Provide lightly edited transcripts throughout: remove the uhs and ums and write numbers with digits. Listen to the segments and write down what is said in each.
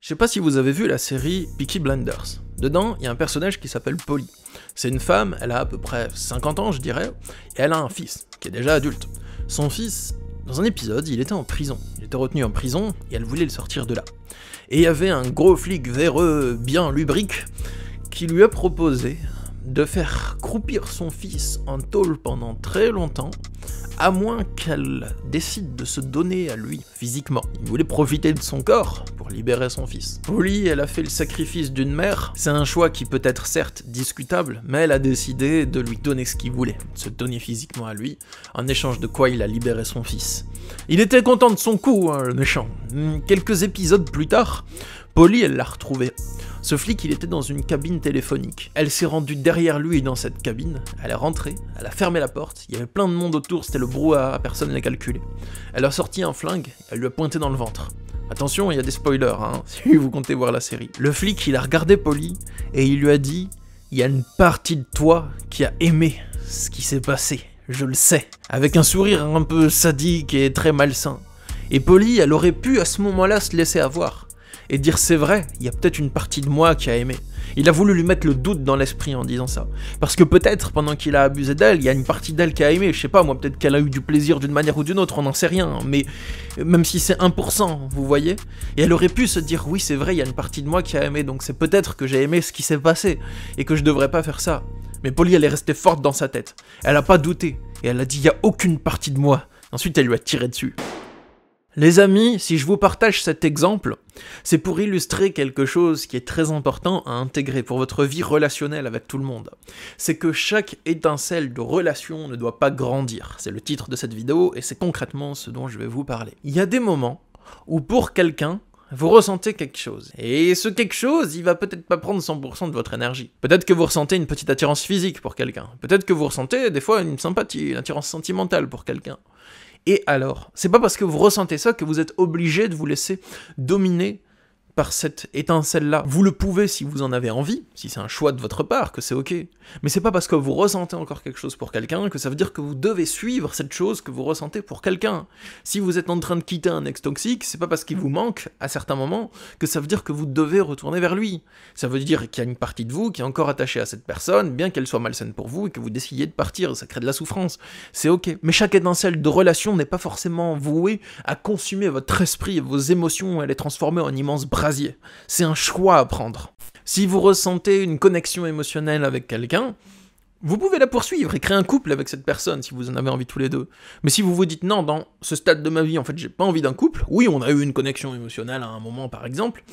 Je sais pas si vous avez vu la série Peaky Blinders. Dedans, il y a un personnage qui s'appelle Polly. C'est une femme, elle a à peu près 50 ans, je dirais, et elle a un fils, qui est déjà adulte. Son fils, dans un épisode, il était en prison. Il était retenu en prison, et elle voulait le sortir de là. Et il y avait un gros flic véreux, bien lubrique, qui lui a proposé de faire croupir son fils en tôle pendant très longtemps, à moins qu'elle décide de se donner à lui physiquement. Il voulait profiter de son corps pour libérer son fils. Polly, elle a fait le sacrifice d'une mère. C'est un choix qui peut être certes discutable, mais elle a décidé de lui donner ce qu'il voulait, de se donner physiquement à lui, en échange de quoi il a libéré son fils. Il était content de son coup, hein, le méchant. Quelques épisodes plus tard, Polly, elle l'a retrouvé. Ce flic, il était dans une cabine téléphonique. Elle s'est rendue derrière lui dans cette cabine, elle est rentrée, elle a fermé la porte, il y avait plein de monde autour, c'était le brouhaha, personne ne l'a calculé. Elle a sorti un flingue, elle lui a pointé dans le ventre. Attention, il y a des spoilers, hein, si vous comptez voir la série. Le flic, il a regardé Polly, et il lui a dit « Il y a une partie de toi qui a aimé ce qui s'est passé, je le sais. » Avec un sourire un peu sadique et très malsain. Et Polly, elle aurait pu à ce moment-là se laisser avoir. Et dire c'est vrai, il y a peut-être une partie de moi qui a aimé. Il a voulu lui mettre le doute dans l'esprit en disant ça. Parce que peut-être, pendant qu'il a abusé d'elle, il y a une partie d'elle qui a aimé, je sais pas moi, peut-être qu'elle a eu du plaisir d'une manière ou d'une autre, on n'en sait rien, mais même si c'est 1%, vous voyez. Et elle aurait pu se dire, oui c'est vrai, il y a une partie de moi qui a aimé, donc c'est peut-être que j'ai aimé ce qui s'est passé, et que je devrais pas faire ça. Mais Polly, elle est restée forte dans sa tête. Elle a pas douté, et elle a dit, il y a aucune partie de moi. Ensuite, elle lui a tiré dessus. Les amis, si je vous partage cet exemple, c'est pour illustrer quelque chose qui est très important à intégrer pour votre vie relationnelle avec tout le monde. C'est que chaque étincelle de relation ne doit pas grandir. C'est le titre de cette vidéo et c'est concrètement ce dont je vais vous parler. Il y a des moments où pour quelqu'un, vous ressentez quelque chose. Et ce quelque chose, il va peut-être pas prendre 100% de votre énergie. Peut-être que vous ressentez une petite attirance physique pour quelqu'un. Peut-être que vous ressentez des fois une sympathie, une attirance sentimentale pour quelqu'un. Et alors, c'est pas parce que vous ressentez ça que vous êtes obligé de vous laisser dominer par cette étincelle-là. Vous le pouvez si vous en avez envie, si c'est un choix de votre part, que c'est ok. Mais c'est pas parce que vous ressentez encore quelque chose pour quelqu'un que ça veut dire que vous devez suivre cette chose que vous ressentez pour quelqu'un. Si vous êtes en train de quitter un ex toxique, c'est pas parce qu'il vous manque, à certains moments, que ça veut dire que vous devez retourner vers lui. Ça veut dire qu'il y a une partie de vous qui est encore attachée à cette personne, bien qu'elle soit malsaine pour vous et que vous décidiez de partir, ça crée de la souffrance. C'est ok. Mais chaque étincelle de relation n'est pas forcément vouée à consumer votre esprit et vos émotions et à les transformer en immense brasier. C'est un choix à prendre. Si vous ressentez une connexion émotionnelle avec quelqu'un, vous pouvez la poursuivre et créer un couple avec cette personne si vous en avez envie tous les deux. Mais si vous vous dites non, dans ce stade de ma vie, en fait, j'ai pas envie d'un couple, oui, on a eu une connexion émotionnelle à un moment par exemple,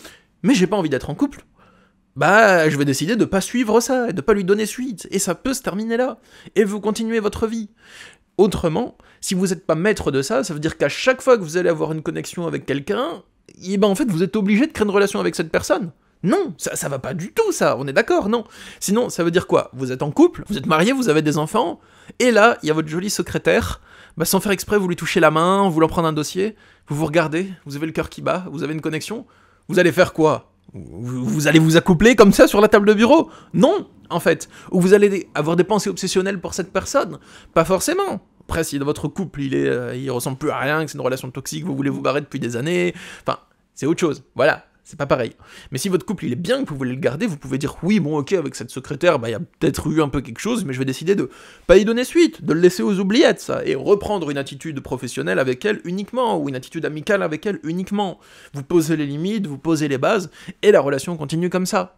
mais j'ai pas envie d'être en couple, bah, je vais décider de pas suivre ça et de pas lui donner suite. Et ça peut se terminer là. Et vous continuez votre vie. Autrement, si vous n'êtes pas maître de ça, ça veut dire qu'à chaque fois que vous allez avoir une connexion avec quelqu'un, et ben en fait vous êtes obligé de créer une relation avec cette personne. Non, ça va pas du tout ça, on est d'accord, non. Sinon, ça veut dire quoi? Vous êtes en couple, vous êtes marié, vous avez des enfants, et là, il y a votre jolie secrétaire, bah sans faire exprès, vous lui touchez la main, vous voulez en prendre un dossier, vous vous regardez, vous avez le cœur qui bat, vous avez une connexion, vous allez faire quoi? Vous allez vous accoupler comme ça sur la table de bureau? Non, en fait. Ou vous allez avoir des pensées obsessionnelles pour cette personne? Pas forcément. Après, si dans votre couple, il ressemble plus à rien, que c'est une relation toxique, vous voulez vous barrer depuis des années, enfin, c'est autre chose, voilà, c'est pas pareil. Mais si votre couple, il est bien, que vous voulez le garder, vous pouvez dire, oui, bon, ok, avec cette secrétaire, bah, il y a peut-être eu un peu quelque chose, mais je vais décider de pas y donner suite, de le laisser aux oubliettes, ça, et reprendre une attitude professionnelle avec elle uniquement, ou une attitude amicale avec elle uniquement. Vous posez les limites, vous posez les bases, et la relation continue comme ça.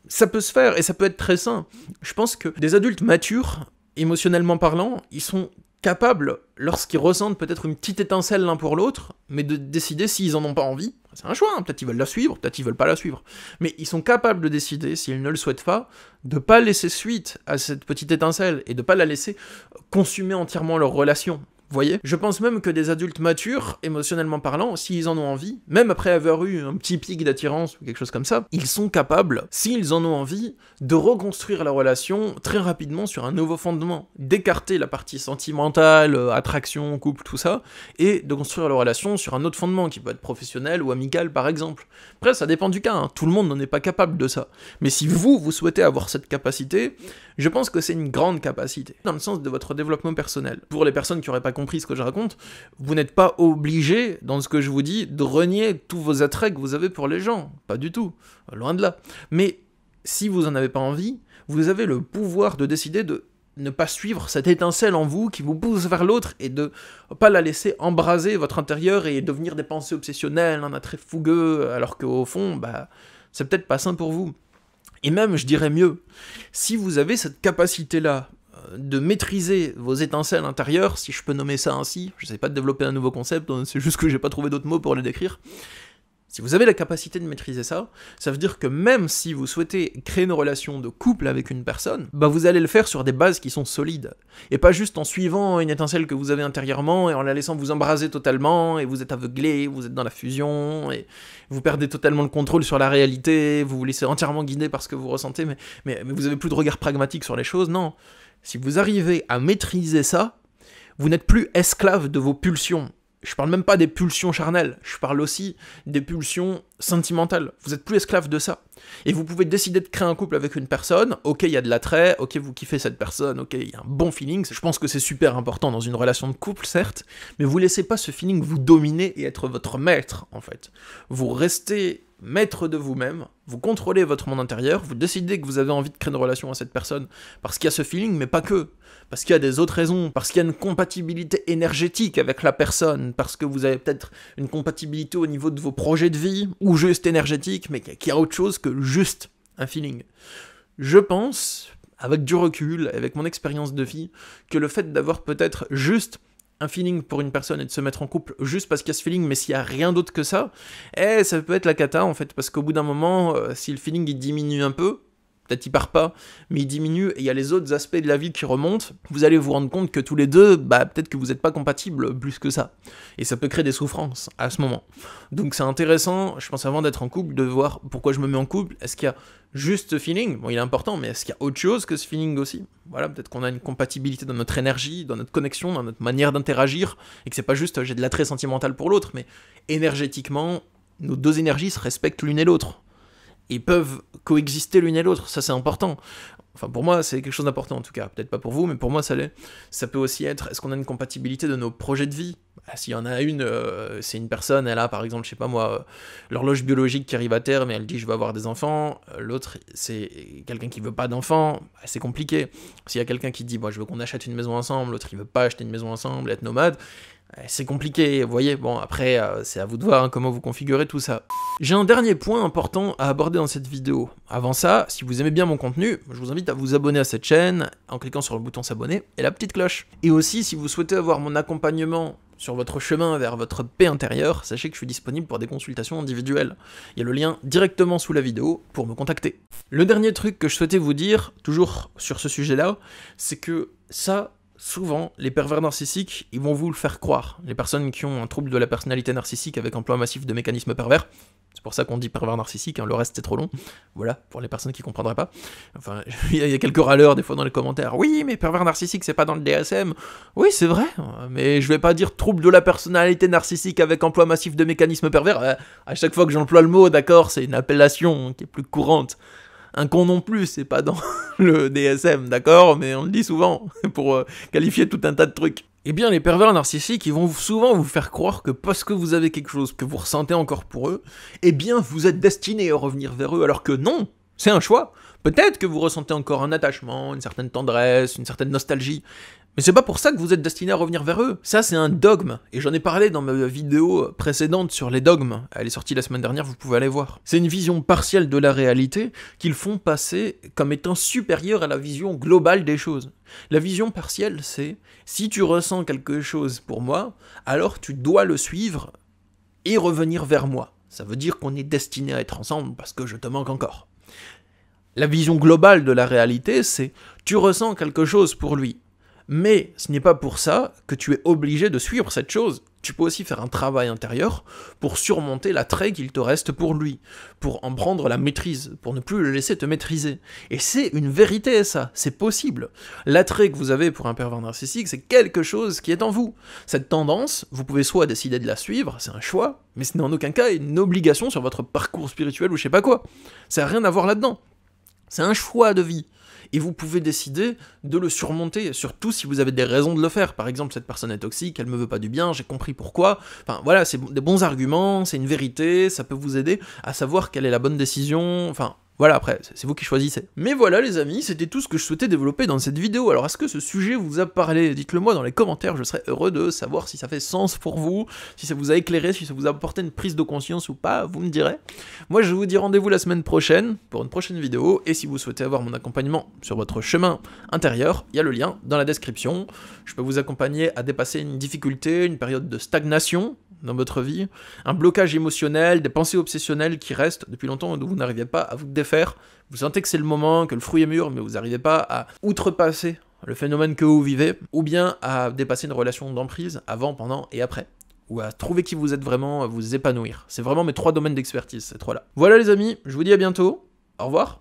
Ça peut se faire, et ça peut être très sain. Je pense que des adultes matures, émotionnellement parlant, ils sont capables, lorsqu'ils ressentent peut-être une petite étincelle l'un pour l'autre, mais de décider s'ils en ont pas envie. C'est un choix, hein. Peut-être ils veulent la suivre, peut-être ils veulent pas la suivre. Mais ils sont capables de décider, s'ils ne le souhaitent pas, de pas laisser suite à cette petite étincelle, et de pas la laisser consumer entièrement leur relation. Vous voyez? Je pense même que des adultes matures, émotionnellement parlant, s'ils en ont envie, même après avoir eu un petit pic d'attirance ou quelque chose comme ça, ils sont capables, s'ils en ont envie, de reconstruire la relation très rapidement sur un nouveau fondement, d'écarter la partie sentimentale, attraction, couple, tout ça, et de construire la relation sur un autre fondement, qui peut être professionnel ou amical par exemple. Après, ça dépend du cas, hein. Tout le monde n'en est pas capable de ça. Mais si vous souhaitez avoir cette capacité, je pense que c'est une grande capacité, dans le sens de votre développement personnel. Pour les personnes qui n'auraient pas compris ce que je raconte, vous n'êtes pas obligé, dans ce que je vous dis, de renier tous vos attraits que vous avez pour les gens. Pas du tout, loin de là. Mais si vous en avez pas envie, vous avez le pouvoir de décider de ne pas suivre cette étincelle en vous qui vous pousse vers l'autre et de pas la laisser embraser votre intérieur et devenir des pensées obsessionnelles, un attrait fougueux, alors qu'au fond, c'est peut-être pas sain pour vous. Et même, je dirais mieux, si vous avez cette capacité-là de maîtriser vos étincelles intérieures, si je peux nommer ça ainsi, je sais pas de développer un nouveau concept, c'est juste que j'ai pas trouvé d'autres mots pour le décrire. Si vous avez la capacité de maîtriser ça, ça veut dire que même si vous souhaitez créer une relation de couple avec une personne, vous allez le faire sur des bases qui sont solides. Et pas juste en suivant une étincelle que vous avez intérieurement et en la laissant vous embraser totalement, et vous êtes aveuglé, vous êtes dans la fusion, et vous perdez totalement le contrôle sur la réalité, vous vous laissez entièrement guider par ce que vous ressentez, mais vous avez plus de regard pragmatique sur les choses, non. Si vous arrivez à maîtriser ça, vous n'êtes plus esclave de vos pulsions. Je parle même pas des pulsions charnelles, je parle aussi des pulsions sentimentales. Vous êtes plus esclave de ça. Et vous pouvez décider de créer un couple avec une personne, ok, il y a de l'attrait, ok, vous kiffez cette personne, ok, il y a un bon feeling. Je pense que c'est super important dans une relation de couple, certes, mais vous laissez pas ce feeling vous dominer et être votre maître, en fait. Vous restez maître de vous-même, vous contrôlez votre monde intérieur, vous décidez que vous avez envie de créer une relation à cette personne parce qu'il y a ce feeling, mais pas que. Parce qu'il y a des autres raisons, parce qu'il y a une compatibilité énergétique avec la personne, parce que vous avez peut-être une compatibilité au niveau de vos projets de vie, ou juste énergétique, mais qu'il y a autre chose que juste un feeling. Je pense, avec du recul, avec mon expérience de vie, que le fait d'avoir peut-être juste un feeling pour une personne et de se mettre en couple juste parce qu'il y a ce feeling, mais s'il y a rien d'autre que ça, ça peut être la cata en fait, parce qu'au bout d'un moment, si le feeling il diminue un peu, peut-être il part pas, mais il diminue, et il y a les autres aspects de la vie qui remontent, vous allez vous rendre compte que tous les deux, peut-être que vous n'êtes pas compatibles plus que ça. Et ça peut créer des souffrances à ce moment. Donc c'est intéressant, je pense avant d'être en couple, de voir pourquoi je me mets en couple. Est-ce qu'il y a juste ce feeling? Bon, il est important, mais est-ce qu'il y a autre chose que ce feeling aussi? Voilà, peut-être qu'on a une compatibilité dans notre énergie, dans notre connexion, dans notre manière d'interagir, et que c'est pas juste j'ai de l'attrait sentimental pour l'autre, mais énergétiquement, nos deux énergies se respectent l'une et l'autre. Ils peuvent coexister l'une et l'autre, ça c'est important. Enfin pour moi c'est quelque chose d'important en tout cas, peut-être pas pour vous, mais pour moi ça l'est. Ça peut aussi être, est-ce qu'on a une compatibilité de nos projets de vie? S'il y en a une, c'est une personne, elle a par exemple, je sais pas moi, l'horloge biologique qui arrive à terme et elle dit je veux avoir des enfants, l'autre c'est quelqu'un qui veut pas d'enfants, c'est compliqué. S'il y a quelqu'un qui dit je veux qu'on achète une maison ensemble, l'autre il veut pas acheter une maison ensemble, être nomade, c'est compliqué, vous voyez, bon après c'est à vous de voir comment vous configurez tout ça. J'ai un dernier point important à aborder dans cette vidéo. Avant ça, si vous aimez bien mon contenu, je vous invite à vous abonner à cette chaîne en cliquant sur le bouton s'abonner et la petite cloche. Et aussi si vous souhaitez avoir mon accompagnement sur votre chemin vers votre paix intérieure, sachez que je suis disponible pour des consultations individuelles. Il y a le lien directement sous la vidéo pour me contacter. Le dernier truc que je souhaitais vous dire, toujours sur ce sujet-là, c'est que ça, souvent, les pervers narcissiques, ils vont vous le faire croire. Les personnes qui ont un trouble de la personnalité narcissique avec emploi massif de mécanismes pervers, c'est pour ça qu'on dit pervers narcissique, le reste c'est trop long. Voilà, pour les personnes qui comprendraient pas. Enfin, il y a quelques râleurs des fois dans les commentaires. Oui, mais pervers narcissique, c'est pas dans le DSM. Oui, c'est vrai, mais je vais pas dire trouble de la personnalité narcissique avec emploi massif de mécanismes pervers. À chaque fois que j'emploie le mot, d'accord, c'est une appellation qui est plus courante. Un con non plus, c'est pas dans le DSM, d'accord, mais on le dit souvent pour qualifier tout un tas de trucs. Eh bien, les pervers narcissiques, ils vont souvent vous faire croire que parce que vous avez quelque chose que vous ressentez encore pour eux, eh bien, vous êtes destiné à revenir vers eux, alors que non, c'est un choix. Peut-être que vous ressentez encore un attachement, une certaine tendresse, une certaine nostalgie, mais c'est pas pour ça que vous êtes destiné à revenir vers eux. Ça, c'est un dogme, et j'en ai parlé dans ma vidéo précédente sur les dogmes. Elle est sortie la semaine dernière, vous pouvez aller voir. C'est une vision partielle de la réalité qu'ils font passer comme étant supérieure à la vision globale des choses. La vision partielle, c'est si tu ressens quelque chose pour moi, alors tu dois le suivre et revenir vers moi. Ça veut dire qu'on est destiné à être ensemble parce que je te manque encore. La vision globale de la réalité, c'est tu ressens quelque chose pour lui. Mais ce n'est pas pour ça que tu es obligé de suivre cette chose. Tu peux aussi faire un travail intérieur pour surmonter l'attrait qu'il te reste pour lui, pour en prendre la maîtrise, pour ne plus le laisser te maîtriser. Et c'est une vérité ça, c'est possible. L'attrait que vous avez pour un pervers narcissique, c'est quelque chose qui est en vous. Cette tendance, vous pouvez soit décider de la suivre, c'est un choix, mais ce n'est en aucun cas une obligation sur votre parcours spirituel ou je sais pas quoi. Ça n'a rien à voir là-dedans. C'est un choix de vie. et vous pouvez décider de le surmonter, surtout si vous avez des raisons de le faire. Par exemple, cette personne est toxique, elle me veut pas du bien, j'ai compris pourquoi. Enfin voilà, c'est des bons arguments, c'est une vérité, ça peut vous aider à savoir quelle est la bonne décision, enfin... Voilà, après, c'est vous qui choisissez. Mais voilà les amis, c'était tout ce que je souhaitais développer dans cette vidéo. Alors est-ce que ce sujet vous a parlé? Dites-le moi dans les commentaires, je serais heureux de savoir si ça fait sens pour vous, si ça vous a éclairé, si ça vous a apporté une prise de conscience ou pas, vous me direz. Moi je vous dis rendez-vous la semaine prochaine pour une prochaine vidéo, et si vous souhaitez avoir mon accompagnement sur votre chemin intérieur, il y a le lien dans la description. Je peux vous accompagner à dépasser une difficulté, une période de stagnation dans votre vie, un blocage émotionnel, des pensées obsessionnelles qui restent depuis longtemps et dont vous n'arrivez pas à vous défaire. Vous sentez que c'est le moment, que le fruit est mûr, mais vous n'arrivez pas à outrepasser le phénomène que vous vivez, ou bien à dépasser une relation d'emprise avant, pendant et après, ou à trouver qui vous êtes vraiment, à vous épanouir. C'est vraiment mes 3 domaines d'expertise, ces 3-là. Voilà les amis, je vous dis à bientôt, au revoir.